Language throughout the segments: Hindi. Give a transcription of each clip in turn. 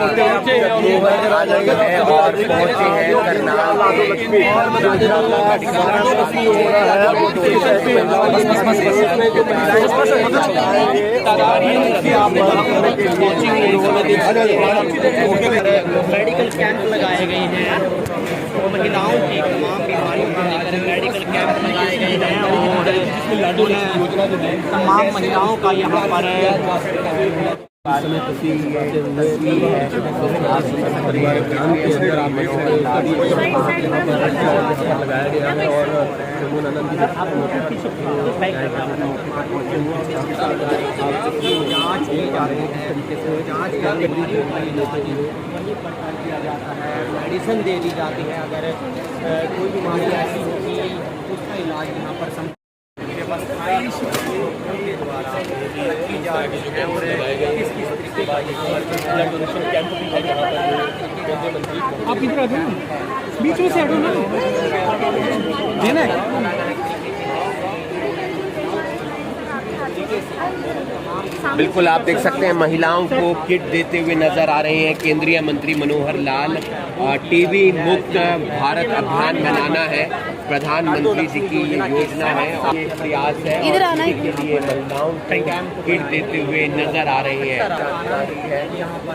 पहुंचे हैं और पहुंचे हैं मेडिकल कैंप लगाए गए हैं, महिलाओं की तमाम बीमारियों को लेकर मेडिकल कैंप लगाए गए हैं और तमाम महिलाओं का यहाँ पर लगाया गया है और जांच की जा रही है, जांच करके मेडिसिन दे दी जाती है। अगर कोई बीमारी ऐसी होगी उसका इलाज यहाँ पर के द्वारा की जा रही है और किस तरीके का ब्लड डोनेशन कैंप भी है यहाँ पर। आप इधर आ जाओ, बीच में से हटो ना, देना है। बिल्कुल आप देख सकते हैं महिलाओं को किट देते हुए नजर आ रहे हैं केंद्रीय मंत्री मनोहर लाल। टीबी मुक्त भारत अभियान बनाना है, प्रधानमंत्री जी की ये योजना है और ये प्रयास है और इसके लिए महिलाओं को किट देते हुए नजर आ रहे हैं।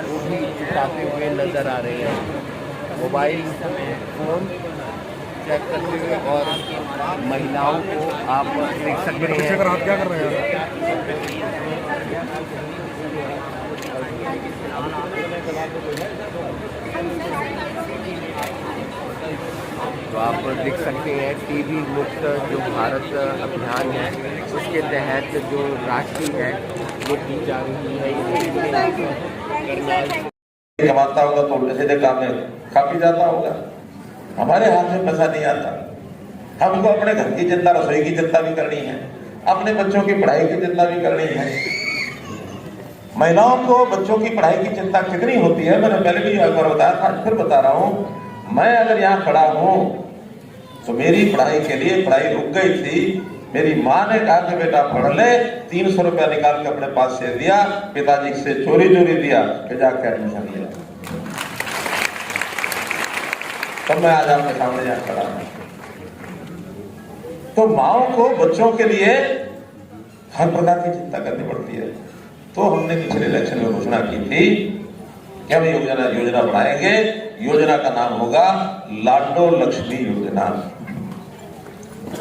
वो भी चुकाते हुए नजर आ रहे हैं, मोबाइल फोन चेक करते हुए और महिलाओं को आप देख सकते हैं। आप क्या कर रहे हैं? तो आप देख सकते हैं टीबी मुक्त जो भारत अभियान है उसके तहत जो राशि है वो दी जा रही है। कमाता होगा तो उल्टे सीधे काम में खा पी जाता होगा। हमारे हाथ में पैसा नहीं आता। हमको अपने घर की चिंता, रसोई की चिंता भी करनी है, अपने बच्चों की पढ़ाई की चिंता भी करनी है। महिलाओं को बच्चों की पढ़ाई की चिंता कितनी होती है, मैंने पहले भी एक बार बताया था, फिर बता रहा हूं। मैं अगर यहाँ खड़ा हूं तो मेरी पढ़ाई के लिए पढ़ाई रुक गई थी, मेरी माँ ने कहा कि बेटा पढ़ ले, 300 रुपया निकाल के अपने पास से दिया, पिताजी से चोरी दिया कि जाकर एडमिशन लिया। तब मैं आज आपके सामने यहाँ खड़ा हूं। तो माओं को बच्चों के लिए हर प्रकार की चिंता करनी पड़ती है। तो हमने पिछले इलेक्शन में घोषणा की थी कि हम योजना बनाएंगे। योजना का नाम होगा लाडो लक्ष्मी योजना।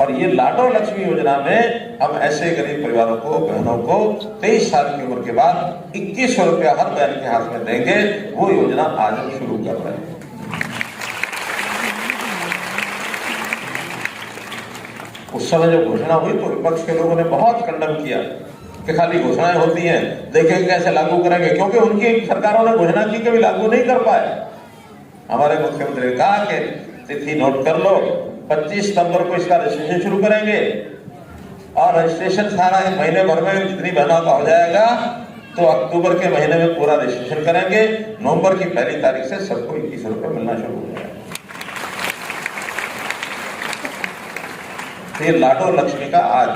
और ये लाडो लक्ष्मी योजना में हम ऐसे गरीब परिवारों को, बहनों को 23 साल की उम्र के बाद 2100 रुपया हर बहन के हाथ में देंगे। वो योजना आज हम शुरू कर रहे हैं। उस समय जब घोषणा हुई तो विपक्ष के लोगों ने बहुत खंडन किया कि खाली घोषणाएं होती हैं, देखेंगे कैसे लागू करेंगे, क्योंकि उनकी सरकारों ने घोषणा की कभी लागू नहीं कर पाए। हमारे मुख्यमंत्री ने कहा कि तिथि नोट कर लो, 25 सितंबर को इसका रजिस्ट्रेशन शुरू करेंगे और रजिस्ट्रेशन सारा महीने भर में जितनी बहनों का हो जाएगा तो अक्टूबर के महीने में पूरा रजिस्ट्रेशन करेंगे। नवंबर की पहली तारीख से सबको 21 रुपये मिलना शुरू हो जाएगा। ये लाडो लक्ष्मी का आज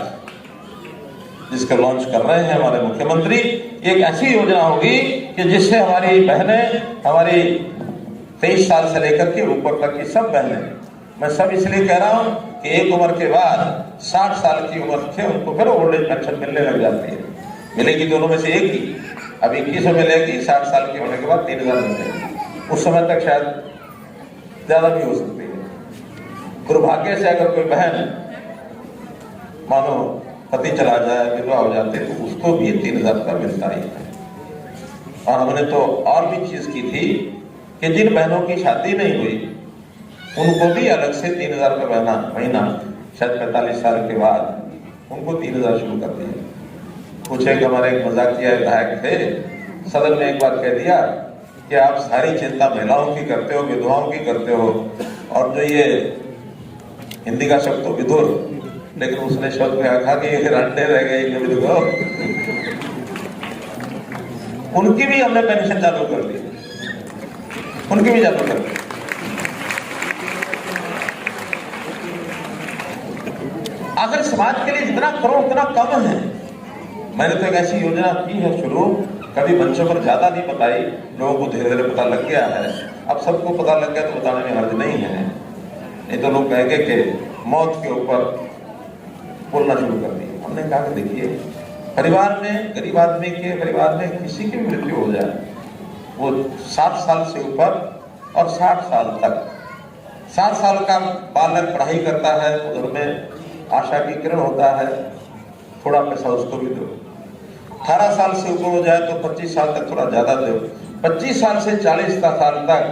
जिसका लॉन्च कर रहे हैं हमारे मुख्यमंत्री, एक ऐसी योजना होगी कि जिससे हमारी बहनें, हमारी 23 साल से लेकर के ऊपर तक की सब बहनें, मैं सब इसलिए कह रहा हूं कि एक उम्र के बाद 60 साल की उम्र से उनको फिर ओल्ड एज पेंशन मिलने लग जाती है। मिलेगी दोनों में से एक ही। अब 2100 मिलेगी, 60 साल की होने के बाद 3000 मिलेगी। उस समय तक शायद ज्यादा भी हो सकती है। दुर्भाग्य से अगर कोई बहन मानो पति चला जाए, विधवा हो जाते, तो उसको भी 3000 रुपया मिलता ही है। और हमने तो और भी चीज की थी कि जिन बहनों की शादी नहीं हुई उनको भी अलग से 3000 रुपये महीना शायद 45 साल के बाद उनको 3000 शुरू कर दिया। कुछ एक हमारे एक मजाकिया विधायक थे, सदन में एक बार कह दिया कि आप सारी चिंता महिलाओं की करते हो, विधवाओं की करते हो, और जो ये हिंदी का शब्द तो विधुर, लेकिन उसने शब्द में कहा कि रंडे रह गए विधवा, उनकी भी हमने पेंशन चालू कर दी, उनकी भी चालू कर दी। अगर समाज के लिए जितना करो उतना कम है। मैंने तो एक ऐसी योजना की है शुरू, कभी मंचों पर ज्यादा नहीं बताई, लोगों को धीरे धीरे पता लग गया है। अब सबको पता लग गया तो बताने में हर्ज नहीं है, नहीं तो लोग कहेंगे कि मौत के ऊपर बोलना शुरू कर दिया। हमने कहा कि देखिए, परिवार में, गरीब आदमी के परिवार में किसी की मृत्यु हो जाए, वो 7 साल से ऊपर और 60 साल तक, 7 साल का बालक पढ़ाई करता है तो घर में आशा की किरण होता है, थोड़ा पैसा उसको भी दो। 18 साल से ऊपर हो जाए तो 25 साल तक थोड़ा ज्यादा दो। 25 साल से 40 साल तक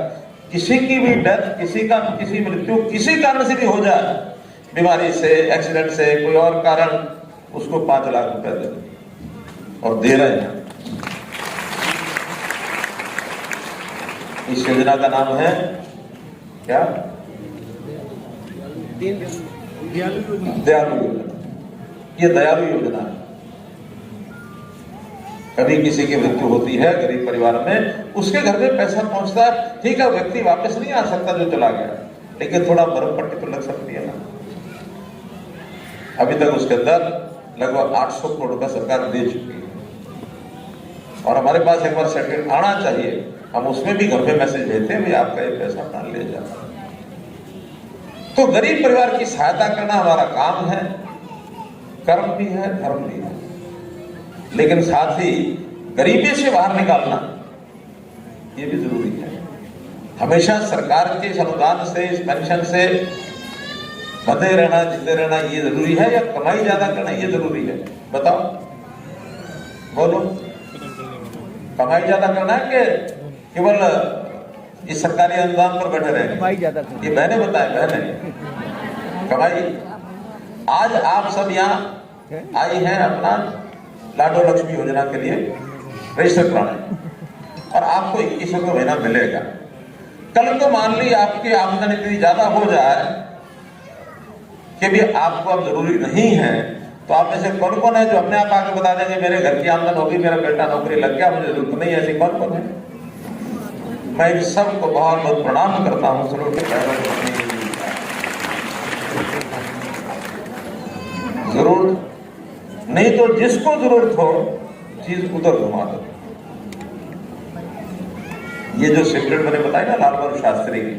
किसी की भी डेथ, किसी मृत्यु किसी कारण से भी हो जाए, बीमारी से, एक्सीडेंट से, कोई और कारण, उसको 5 लाख रुपए दे और दे रहे हैं। इस योजना का नाम है क्या? दयालु योजना। ये दयालु योजना है। कभी किसी की मृत्यु होती है गरीब परिवार में, उसके घर में पैसा पहुंचता है, ठीक है, व्यक्ति वापस नहीं आ सकता जो चला गया, लेकिन थोड़ा बर्फ पट्टी तो लग सकती है ना। अभी तक उसके अंदर लगभग 800 करोड़ रुपया सरकार दे चुकी है और हमारे पास एक बार सर्टिफिकेट आना चाहिए, हम उसमें भी घर पे मैसेज भेजते हैं, भाई आपका ये पैसा अपना ले जाता। तो गरीब परिवार की सहायता करना हमारा काम है, कर्म भी है, धर्म भी है, लेकिन साथ ही गरीबी से बाहर निकालना ये भी जरूरी है। हमेशा सरकार के इस अनुदान से, इस पेंशन से बंधे रहना, जिंदे रहना ये जरूरी है, या कमाई ज्यादा करना ये जरूरी है? बताओ, बोलो। कमाई ज्यादा करना है कि केवल इस सरकारी अनुदान पर बैठे रहे? कमाई ज्यादा, ये बहने बताए, बहने कमाई। आज आप सब यहाँ आई हैं अपना लाडो लक्ष्मी योजना के लिए रजिस्टर कराने, और आपको 2100 रुपये महीना मिलेगा। कल को मान ली आपकी आमदनी इतनी ज्यादा हो जाए कि भी आपको अब जरूरी नहीं है, तो आप में से कौन कौन है जो अपने आप आके बता देंगे मेरे घर की आमदन होगी, मेरा बेटा नौकरी लग गया, मुझे जरूरत नहीं है? ऐसे कौन कौन है? मैं इन सबको बहुत बहुत प्रणाम करता हूँ। जरूर नहीं तो जिसको जरूरत हो चीज उधर घुमा दो। ये जो सिगरेट मैंने बताया ना लाल बहादुर शास्त्री की,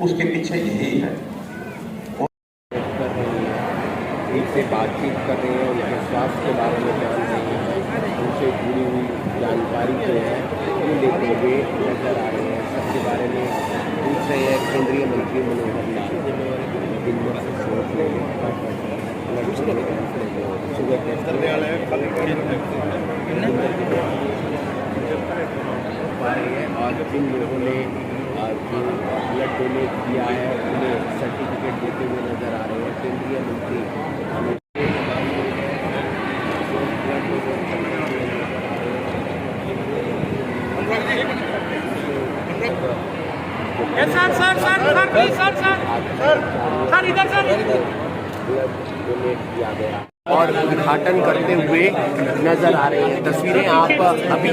उसके पीछे यही है। उनसे बातचीत कर रहे हैं, उनके स्वास्थ्य के बारे में जान रहे हैं, उनसे जुड़ी हुई जानकारी जो है वो लेते हुए नजर आ रहे हैं। सबके बारे में पूछ रहे हैं केंद्रीय मंत्री मनोहर लाल। और जिन लोगों ने जो ब्लड डोनेट किया है उन्हें सर्टिफिकेट देते हुए नजर आ रहे हैं केंद्रीय मंत्री। सर इधर सर डोनेट किया गया और उद्घाटन करते हुए नजर आ रहे हैं। तस्वीरें आप अभी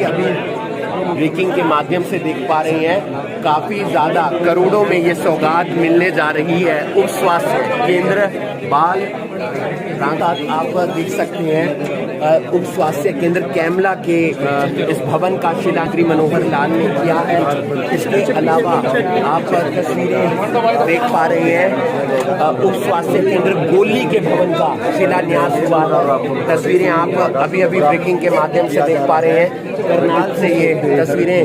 ब्रेकिंग के माध्यम से देख पा रही हैं। काफी ज्यादा करोड़ों में ये सौगात मिलने जा रही है। उप स्वास्थ्य केंद्र बाल आप देख सकते हैं उप स्वास्थ्य केंद्र कैमला के इस भवन का शिलान्यास मनोहर लाल ने किया है। इसके अलावा आप तस्वीरें देख पा रहे हैं उप स्वास्थ्य केंद्र गोली के भवन का शिलान्यास हुआ। तस्वीरें आप अभी ब्रेकिंग के माध्यम से देख पा रहे हैं। करनाल से ये तस्वीरें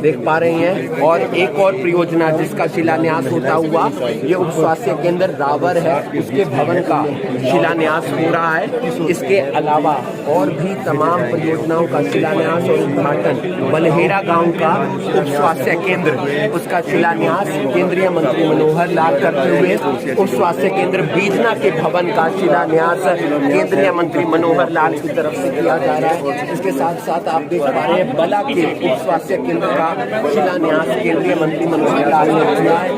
देख पा रहे हैं। और एक और परियोजना जिसका शिलान्यास होता हुआ ये उप स्वास्थ्य केंद्र रावर है, उसके भवन का शिलान्यास हो रहा है। इसके अलावा और भी तमाम परियोजनाओं का शिलान्यास और उद्घाटन बलहेड़ा गांव का उप स्वास्थ्य केंद्र, उसका शिलान्यास केंद्रीय मंत्री मनोहर लाल करते हुए उप स्वास्थ्य केंद्र बीजना के भवन का शिलान्यास केंद्रीय मंत्री मनोहर लाल की तरफ से किया जा रहा है। इसके साथ साथ आप देख पा रहे हैं बला के उप स्वास्थ्य केंद्र का शिलान्यास केंद्रीय मंत्री मनोहर लाल ने किया है।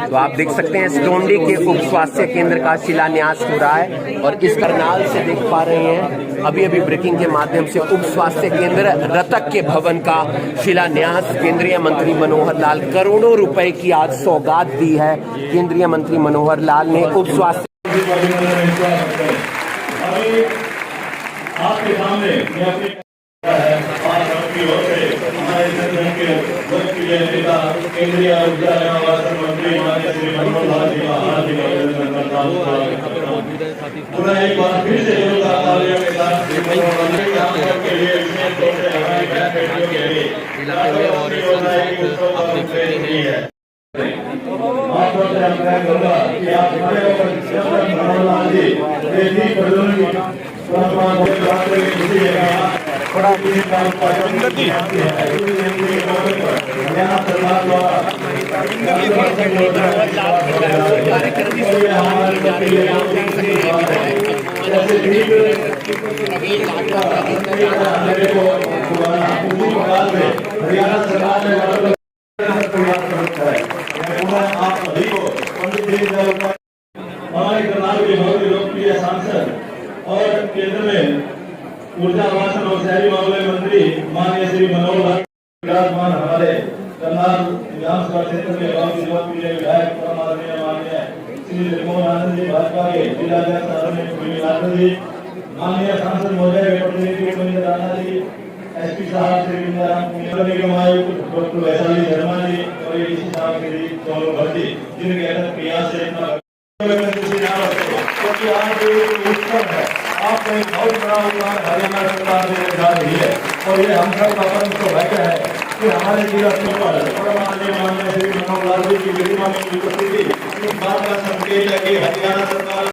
तो आप देख सकते हैं स्टोंडी के उप स्वास्थ्य केंद्र का शिलान्यास हो रहा है और इस करनाल से देख पा रहे हैं अभी अभी ब्रेकिंग के माध्यम से उप स्वास्थ्य केंद्र रतक के भवन का शिलान्यास केंद्रीय मंत्री मनोहर लाल करोड़ों रुपए की आज सौगात दी है केंद्रीय मंत्री मनोहर लाल ने उप स्वास्थ्य आपके सामने केंद्रीय ऊर्जा एवं आवासन मंत्री माननीय श्री मनोहर लाल जी महाराज पुनः एक बार फिर से के साथ के लिए हमारे करनाल के बहुत लोकप्रिय सांसद और केंद्र में ऊर्जा आवासन और शहरी मामले मंत्री माननीय श्री मनोहर लाल विराजमान हमारे करनाल विधानसभा क्षेत्र के बहुत लोकप्रिय विधायक माननीय श्री जगमोहन आनंद जी भाजपा के जिलाध्यक्ष आदरणीय जी माननीय सांसद महोदय के प्रतिनिधि गोविंद राणा जी एसपी साहब श्री नगर निगम आयुक्त डॉक्टर वैशाली शर्मा जी और एडीसी साहब श्री चौलो भट्टी जिनके अथक प्रयास से इतना क्योंकि आज उत्सव है आपका एक बहुत बड़ा उदाहरण हरियाणा सरकार देने जा रही है और ये हम सब का परम सौभाग्य है कि हमारे जिला पर माननीय श्री मनोहर लाल जी की गरिमा में उपस्थिति इस बात का संकेत है कि हरियाणा सरकार